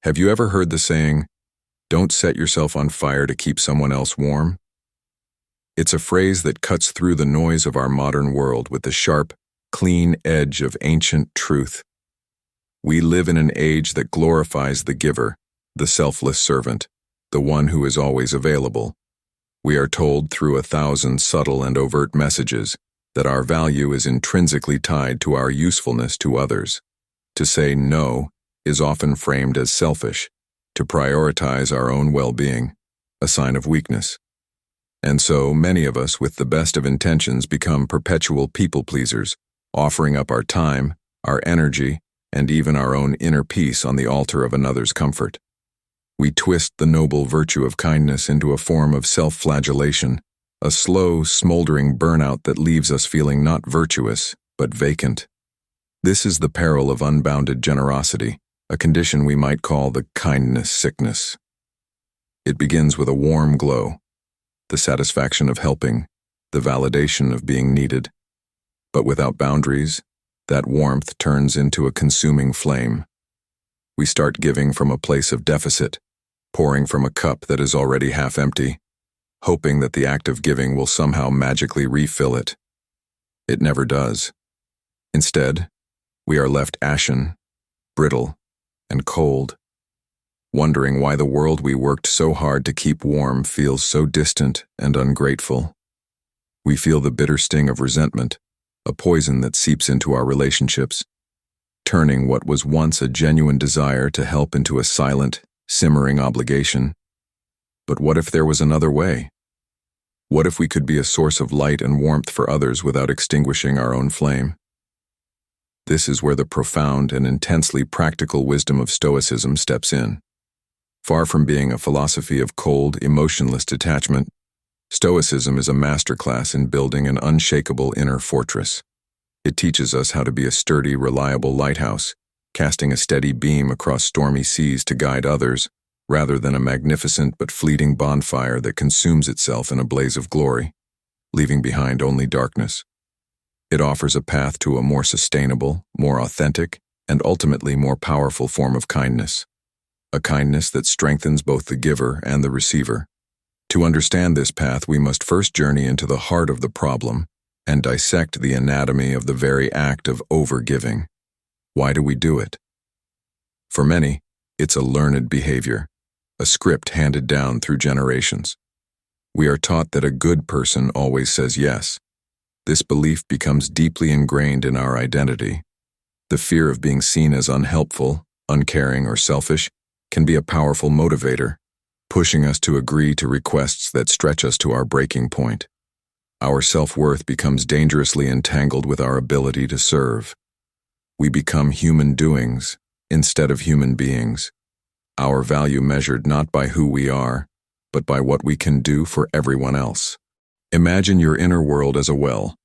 Have you ever heard the saying, "Don't set yourself on fire to keep someone else warm"? It's a phrase that cuts through the noise of our modern world with the sharp, clean edge of ancient truth. We live in an age that glorifies the giver, the selfless servant, the one who is always available. We are told through 1,000 subtle and overt messages that our value is intrinsically tied to our usefulness to others. To say no is often framed as selfish, to prioritize our own well-being, a sign of weakness. And so many of us with the best of intentions become perpetual people-pleasers, offering up our time, our energy, and even our own inner peace on the altar of another's comfort. We twist the noble virtue of kindness into a form of self-flagellation, a slow, smoldering burnout that leaves us feeling not virtuous, but vacant. This is the peril of unbounded generosity, a condition we might call the kindness sickness. It begins with a warm glow, the satisfaction of helping, the validation of being needed. But without boundaries, that warmth turns into a consuming flame. We start giving from a place of deficit, pouring from a cup that is already half empty, hoping that the act of giving will somehow magically refill it. It never does. Instead, we are left ashen, brittle, and cold, wondering why the world we worked so hard to keep warm feels so distant and ungrateful. We feel the bitter sting of resentment, a poison that seeps into our relationships, turning what was once a genuine desire to help into a silent, simmering obligation. But what if there was another way? What if we could be a source of light and warmth for others without extinguishing our own flame? This is where the profound and intensely practical wisdom of Stoicism steps in. Far from being a philosophy of cold, emotionless detachment, Stoicism is a masterclass in building an unshakable inner fortress. It teaches us how to be a sturdy, reliable lighthouse, casting a steady beam across stormy seas to guide others, rather than a magnificent but fleeting bonfire that consumes itself in a blaze of glory, leaving behind only darkness. It offers a path to a more sustainable, more authentic, and ultimately more powerful form of kindness. A kindness that strengthens both the giver and the receiver. To understand this path, we must first journey into the heart of the problem and dissect the anatomy of the very act of overgiving. Why do we do it? For many, it's a learned behavior, a script handed down through generations. We are taught that a good person always says yes. This belief becomes deeply ingrained in our identity. The fear of being seen as unhelpful, uncaring, or selfish can be a powerful motivator, pushing us to agree to requests that stretch us to our breaking point. Our self-worth becomes dangerously entangled with our ability to serve. We become human doings instead of human beings, our value measured not by who we are, but by what we can do for everyone else. Imagine your inner world as a well.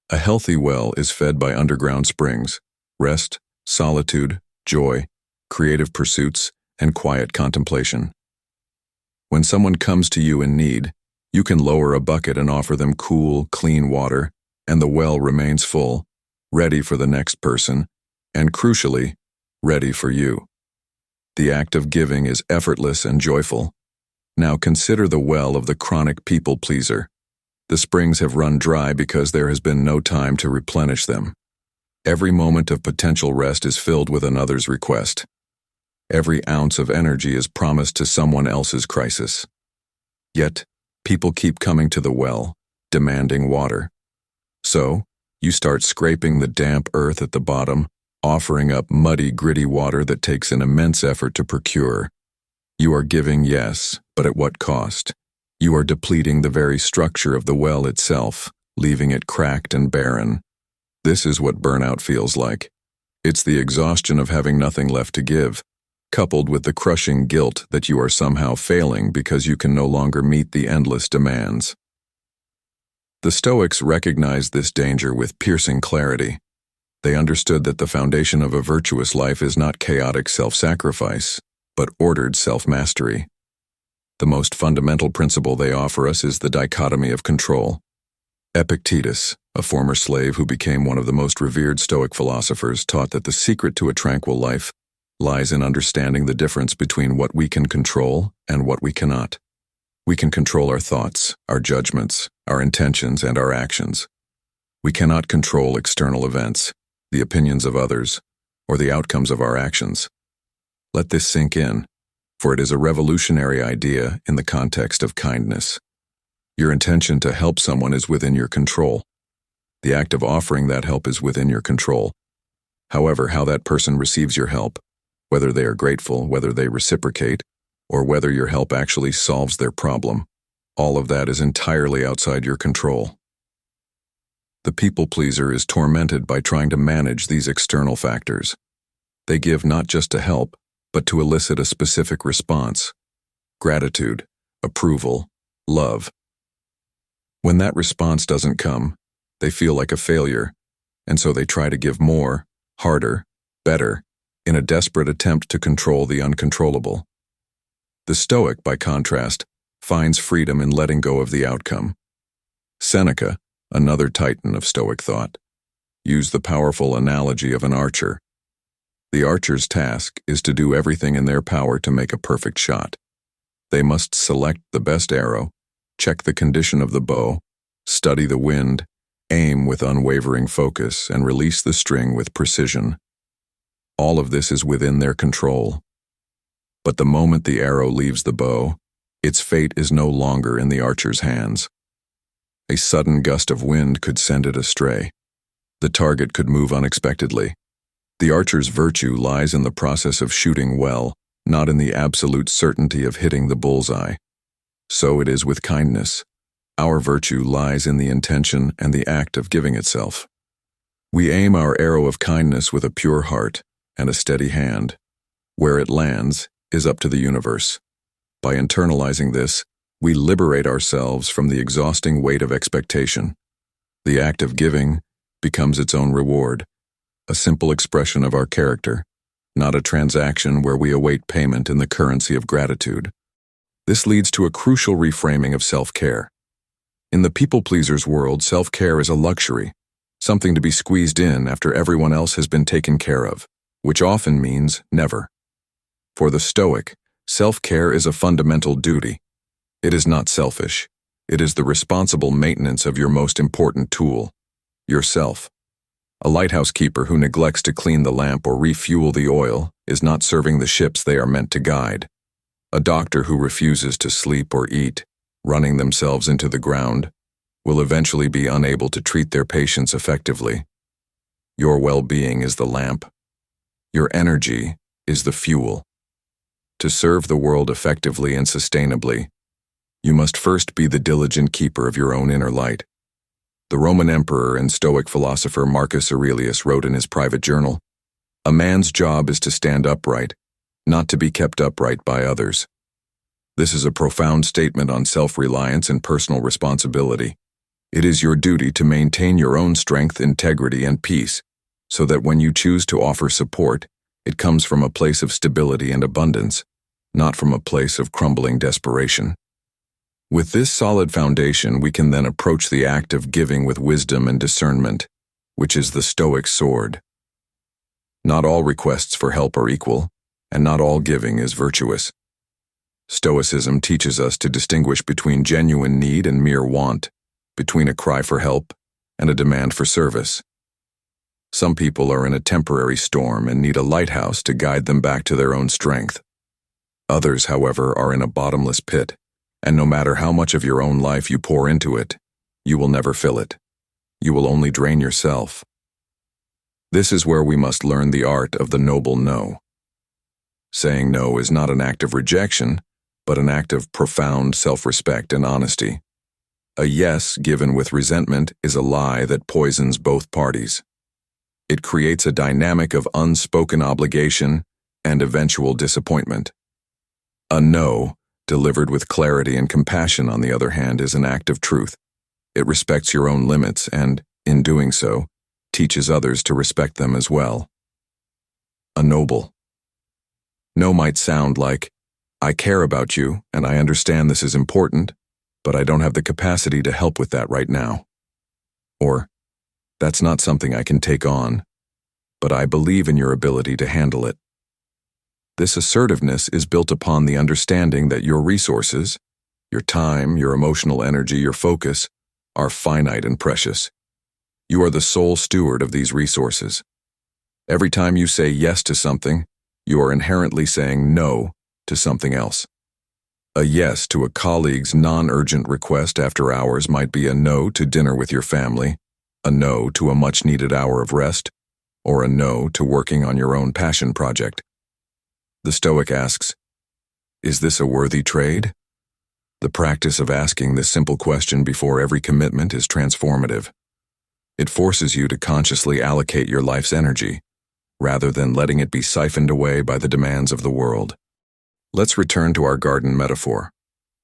A healthy well is fed by underground springs, rest, solitude, joy, creative pursuits, and quiet contemplation. When someone comes to you in need, you can lower a bucket and offer them cool, clean water, and the well remains full, ready for the next person, and crucially, ready for you. The act of giving is effortless and joyful. Now consider the well of the chronic people-pleaser. The springs have run dry because there has been no time to replenish them. Every moment of potential rest is filled with another's request. Every ounce of energy is promised to someone else's crisis. Yet, people keep coming to the well, demanding water. So, you start scraping the damp earth at the bottom, offering up muddy, gritty water that takes an immense effort to procure. You are giving, yes, but at what cost? You are depleting the very structure of the well itself, leaving it cracked and barren. This is what burnout feels like. It's the exhaustion of having nothing left to give, coupled with the crushing guilt that you are somehow failing because you can no longer meet the endless demands. The Stoics recognized this danger with piercing clarity. They understood that the foundation of a virtuous life is not chaotic self-sacrifice, but ordered self-mastery. The most fundamental principle they offer us is the dichotomy of control. Epictetus, a former slave who became one of the most revered Stoic philosophers, taught that the secret to a tranquil life lies in understanding the difference between what we can control and what we cannot. We can control our thoughts, our judgments, our intentions, and our actions. We cannot control external events, the opinions of others, or the outcomes of our actions. Let this sink in, for it is a revolutionary idea in the context of kindness. Your intention to help someone is within your control. The act of offering that help is within your control. However, how that person receives your help, whether they are grateful, whether they reciprocate, or whether your help actually solves their problem, all of that is entirely outside your control. The people pleaser is tormented by trying to manage these external factors. They give not just to help, but to elicit a specific response: gratitude, approval, love. When that response doesn't come, they feel like a failure, and so they try to give more, harder, better, in a desperate attempt to control the uncontrollable. The Stoic, by contrast, finds freedom in letting go of the outcome. Seneca, another titan of Stoic thought, used the powerful analogy of an archer. The archer's task is to do everything in their power to make a perfect shot. They must select the best arrow, check the condition of the bow, study the wind, aim with unwavering focus, and release the string with precision. All of this is within their control. But the moment the arrow leaves the bow, its fate is no longer in the archer's hands. A sudden gust of wind could send it astray. The target could move unexpectedly. The archer's virtue lies in the process of shooting well, not in the absolute certainty of hitting the bullseye. So it is with kindness. Our virtue lies in the intention and the act of giving itself. We aim our arrow of kindness with a pure heart and a steady hand. Where it lands is up to the universe. By internalizing this, we liberate ourselves from the exhausting weight of expectation. The act of giving becomes its own reward, a simple expression of our character, not a transaction where we await payment in the currency of gratitude. This leads to a crucial reframing of self-care. In the people-pleaser's world, self-care is a luxury, something to be squeezed in after everyone else has been taken care of, which often means never. For the Stoic, self-care is a fundamental duty. It is not selfish. It is the responsible maintenance of your most important tool, yourself. A lighthouse keeper who neglects to clean the lamp or refuel the oil is not serving the ships they are meant to guide. A doctor who refuses to sleep or eat, running themselves into the ground, will eventually be unable to treat their patients effectively. Your well-being is the lamp. Your energy is the fuel. To serve the world effectively and sustainably, you must first be the diligent keeper of your own inner light. The Roman emperor and Stoic philosopher Marcus Aurelius wrote in his private journal, "A man's job is to stand upright, not to be kept upright by others." This is a profound statement on self-reliance and personal responsibility. It is your duty to maintain your own strength, integrity, and peace, so that when you choose to offer support, it comes from a place of stability and abundance, not from a place of crumbling desperation. With this solid foundation, we can then approach the act of giving with wisdom and discernment, which is the Stoic sword. Not all requests for help are equal, and not all giving is virtuous. Stoicism teaches us to distinguish between genuine need and mere want, between a cry for help and a demand for service. Some people are in a temporary storm and need a lighthouse to guide them back to their own strength. Others, however, are in a bottomless pit, and no matter how much of your own life you pour into it, you will never fill it. You will only drain yourself. This is where we must learn the art of the noble no. Saying no is not an act of rejection, but an act of profound self-respect and honesty. A yes given with resentment is a lie that poisons both parties. It creates a dynamic of unspoken obligation and eventual disappointment. A no, delivered with clarity and compassion, on the other hand, is an act of truth. It respects your own limits and, in doing so, teaches others to respect them as well. A noble no might sound like, "I care about you, and I understand this is important, but I don't have the capacity to help with that right now." Or, "That's not something I can take on, but I believe in your ability to handle it." This assertiveness is built upon the understanding that your resources, your time, your emotional energy, your focus, are finite and precious. You are the sole steward of these resources. Every time you say yes to something, you are inherently saying no to something else. A yes to a colleague's non-urgent request after hours might be a no to dinner with your family, a no to a much-needed hour of rest, or a no to working on your own passion project. The Stoic asks, is this a worthy trade? The practice of asking this simple question before every commitment is transformative. It forces you to consciously allocate your life's energy, rather than letting it be siphoned away by the demands of the world. Let's return to our garden metaphor.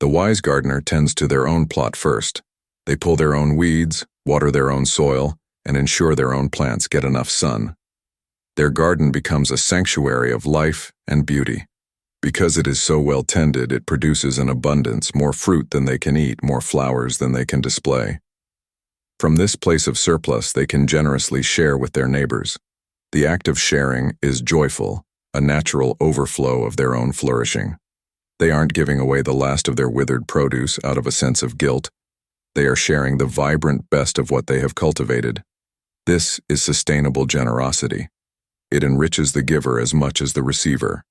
The wise gardener tends to their own plot first. They pull their own weeds, water their own soil, and ensure their own plants get enough sun. Their garden becomes a sanctuary of life and beauty. Because it is so well tended, it produces an abundance, more fruit than they can eat, more flowers than they can display. From this place of surplus, they can generously share with their neighbors. The act of sharing is joyful, a natural overflow of their own flourishing. They aren't giving away the last of their withered produce out of a sense of guilt. They are sharing the vibrant best of what they have cultivated. This is sustainable generosity. It enriches the giver as much as the receiver.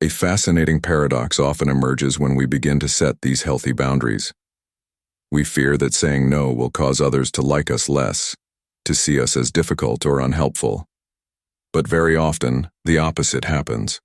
A fascinating paradox often emerges when we begin to set these healthy boundaries. We fear that saying no will cause others to like us less, to see us as difficult or unhelpful. But very often, the opposite happens.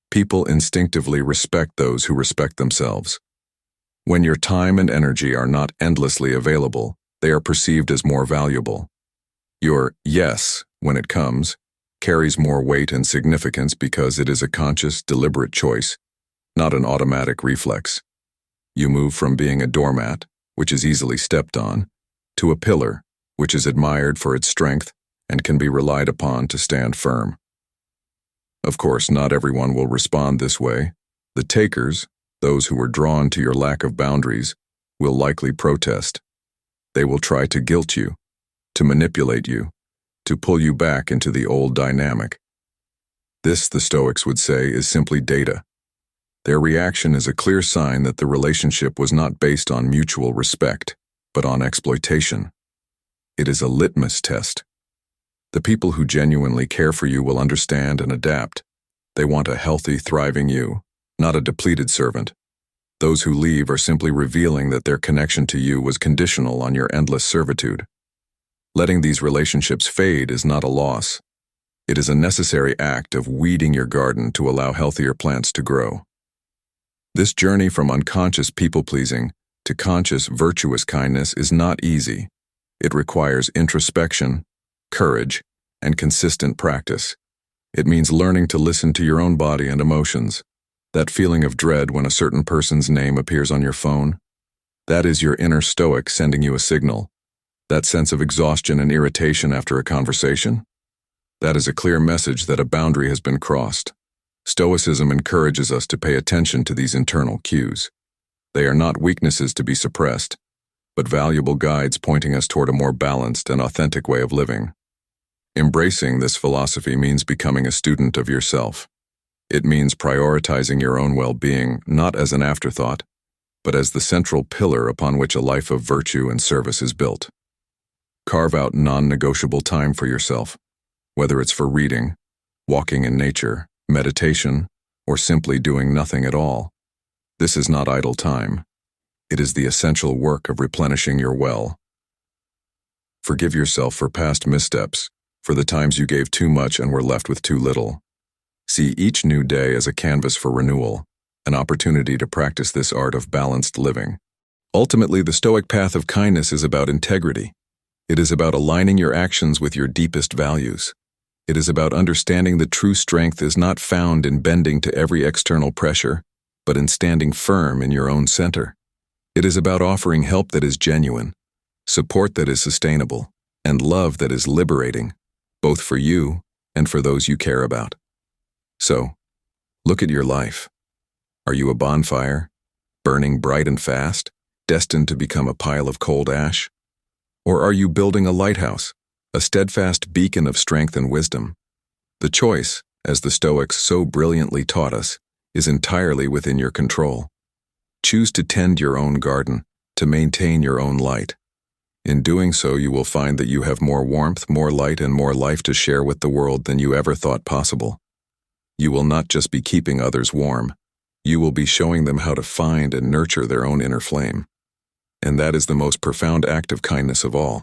People instinctively respect those who respect themselves. When your time and energy are not endlessly available, they are perceived as more valuable. Your yes, when it comes, carries more weight and significance because it is a conscious, deliberate choice, not an automatic reflex. You move from being a doormat, which is easily stepped on, to a pillar, which is admired for its strength and can be relied upon to stand firm. Of course, not everyone will respond this way. The takers, those who are drawn to your lack of boundaries, will likely protest. They will try to guilt you, to manipulate you, to pull you back into the old dynamic. This, the Stoics would say, is simply data. Their reaction is a clear sign that the relationship was not based on mutual respect, but on exploitation. It is a litmus test. The people who genuinely care for you will understand and adapt. They want a healthy, thriving you, not a depleted servant. Those who leave are simply revealing that their connection to you was conditional on your endless servitude. Letting these relationships fade is not a loss. It is a necessary act of weeding your garden to allow healthier plants to grow. This journey from unconscious people-pleasing to conscious, virtuous kindness is not easy. It requires introspection, courage, and consistent practice. It means learning to listen to your own body and emotions. That feeling of dread when a certain person's name appears on your phone, that is your inner Stoic sending you a signal. That sense of exhaustion and irritation after a conversation, that is a clear message that a boundary has been crossed. Stoicism encourages us to pay attention to these internal cues. They are not weaknesses to be suppressed, but valuable guides pointing us toward a more balanced and authentic way of living. Embracing this philosophy means becoming a student of yourself. It means prioritizing your own well-being not as an afterthought, but as the central pillar upon which a life of virtue and service is built. Carve out non-negotiable time for yourself, whether it's for reading, walking in nature, meditation, or simply doing nothing at all. This is not idle time. It is the essential work of replenishing your well. Forgive yourself for past missteps, for the times you gave too much and were left with too little. See each new day as a canvas for renewal, an opportunity to practice this art of balanced living. Ultimately, the Stoic path of kindness is about integrity. It is about aligning your actions with your deepest values. It is about understanding that true strength is not found in bending to every external pressure, but in standing firm in your own center. It is about offering help that is genuine, support that is sustainable, and love that is liberating, both for you and for those you care about. So, look at your life. Are you a bonfire, burning bright and fast, destined to become a pile of cold ash? Or are you building a lighthouse, a steadfast beacon of strength and wisdom? The choice, as the Stoics so brilliantly taught us, is entirely within your control. Choose to tend your own garden, to maintain your own light. In doing so, you will find that you have more warmth, more light, and more life to share with the world than you ever thought possible. You will not just be keeping others warm, you will be showing them how to find and nurture their own inner flame. And that is the most profound act of kindness of all.